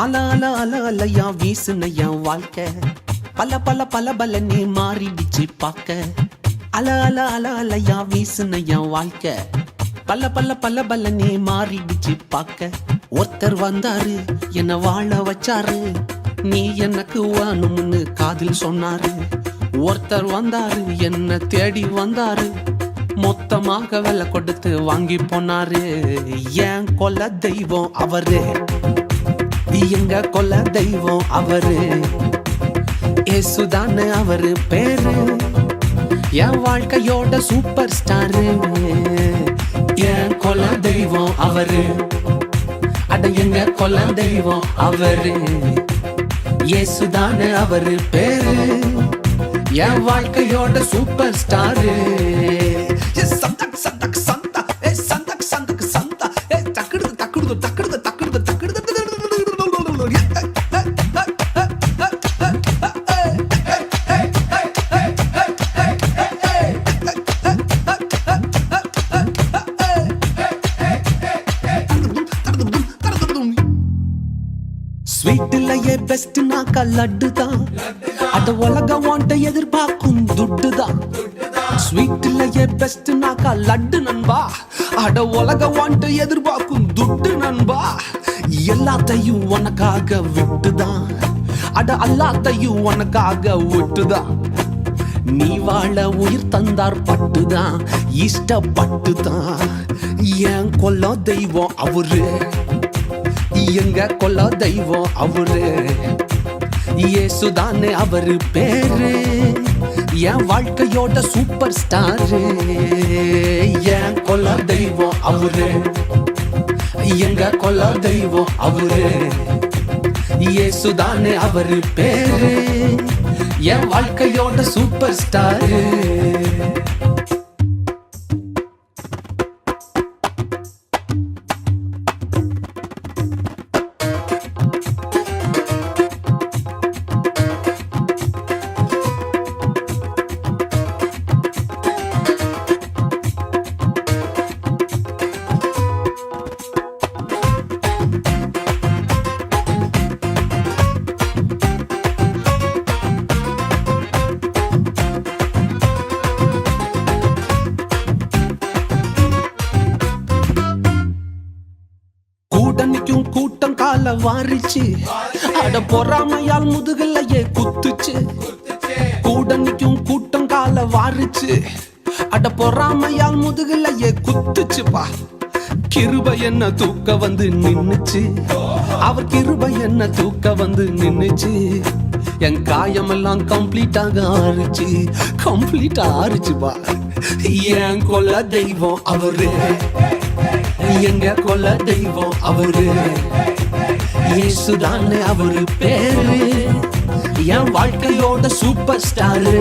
அல அல அல அலையா வீசுன என் வாழ்க்கை பல பல பல பல நீ மாறிடுச்சு பாக்க. அல அல அல அலையா வீசுன என் வாழ்க்கை பல பல பல பல நீ மாறிடுச்சு பாக்க. ஒருத்தர் வந்தாரு என்ன வாழ வச்சாரு, நீ எனக்கு வேணும்னு காதில் சொன்னாரு. ஒருத்தர் வந்தாரு என்ன தேடி வந்தாரு, மொத்தமாக விலை கொடுத்து வாங்கி போனாரு. என் கொல்ல தெய்வம் அவரு, எங்க கொல்ல தெய்வம் அவரு, ஏசுதானே அவரு பேரு, என் வாழ்க்கையோட சூப்பர் ஸ்டாரு. என் கொல்ல தெய்வம் அவரு, அட எங்க கொல்ல தெய்வம் அவரு, ஏசுதானே அவரு பேரு, என் வாழ்க்கையோட சூப்பர் ஸ்டாரு. சந்தக் சந்தக் சந்தா ஏ சந்தக் சந்தக் சந்தா ஏ தக்குடு தக்குடு தக்குடு தக்குடு தக்குடு. ஸ்வீட்லயே பெஸ்ட் நாக்கா லட்டு தான், அட உலகம் வாண்ட எதிர்பார்க்கும் துட்டு தான். ஸ்வீட்லயே பெஸ்ட் நாக்கா லட்டு நண்பா, அட உலகம் வாண்ட எதிர்பார்க்கும் துட்டு நண்பா. எல்லாத்தையும் உனக்காக விட்டுதான், அட எல்லாத்தையும் உனக்காக விட்டுதான். நீ வாழ உயிர் தந்தார் பட்டுதான், இஷ்டப்பட்டுதான். என் கொல்ல தெய்வம் அவரு, எங்க கொல்ல தெய்வம் அவரு, ஏசுதானே அவரு பேரு, என் வாழ்க்கையோட சூப்பர் ஸ்டாரு. என் கொல்ல தெய்வம் அவரு, எங்க கொல்ல தெய்வம் அவரு, ஏசுதானே அவரு பேரு, என் வாழ்க்கையோட சூப்பர் ஸ்டாரு. கூட்டணிக்கும் கூட்டம் கால வாரிச்சு, அட பொறாமையால் முதுகலையே குத்துச்சு. கூட்டணிக்கும் கூட்டம் கால வாரிச்சு, அட பொறாமையால் முதுகலையே குத்துச்சுப்பா. கிருபை என்ன தூக்க வந்து நின்னுச்சு, அவர் கிருபை என்ன தூக்க வந்து நின்னுச்சு. என் காயமெல்லாம் கம்ப்ளீட்டாக ஆறிச்சு, கம்ப்ளீட்டா ஆறிச்சுப்பா. என் கொல்ல தெய்வம் அவரு, எங்க கொல்ல தெய்வம் அவரு, ஏசுதானே அவரு பேரு, என் வாழ்க்கையோட சூப்பர் ஸ்டாரு.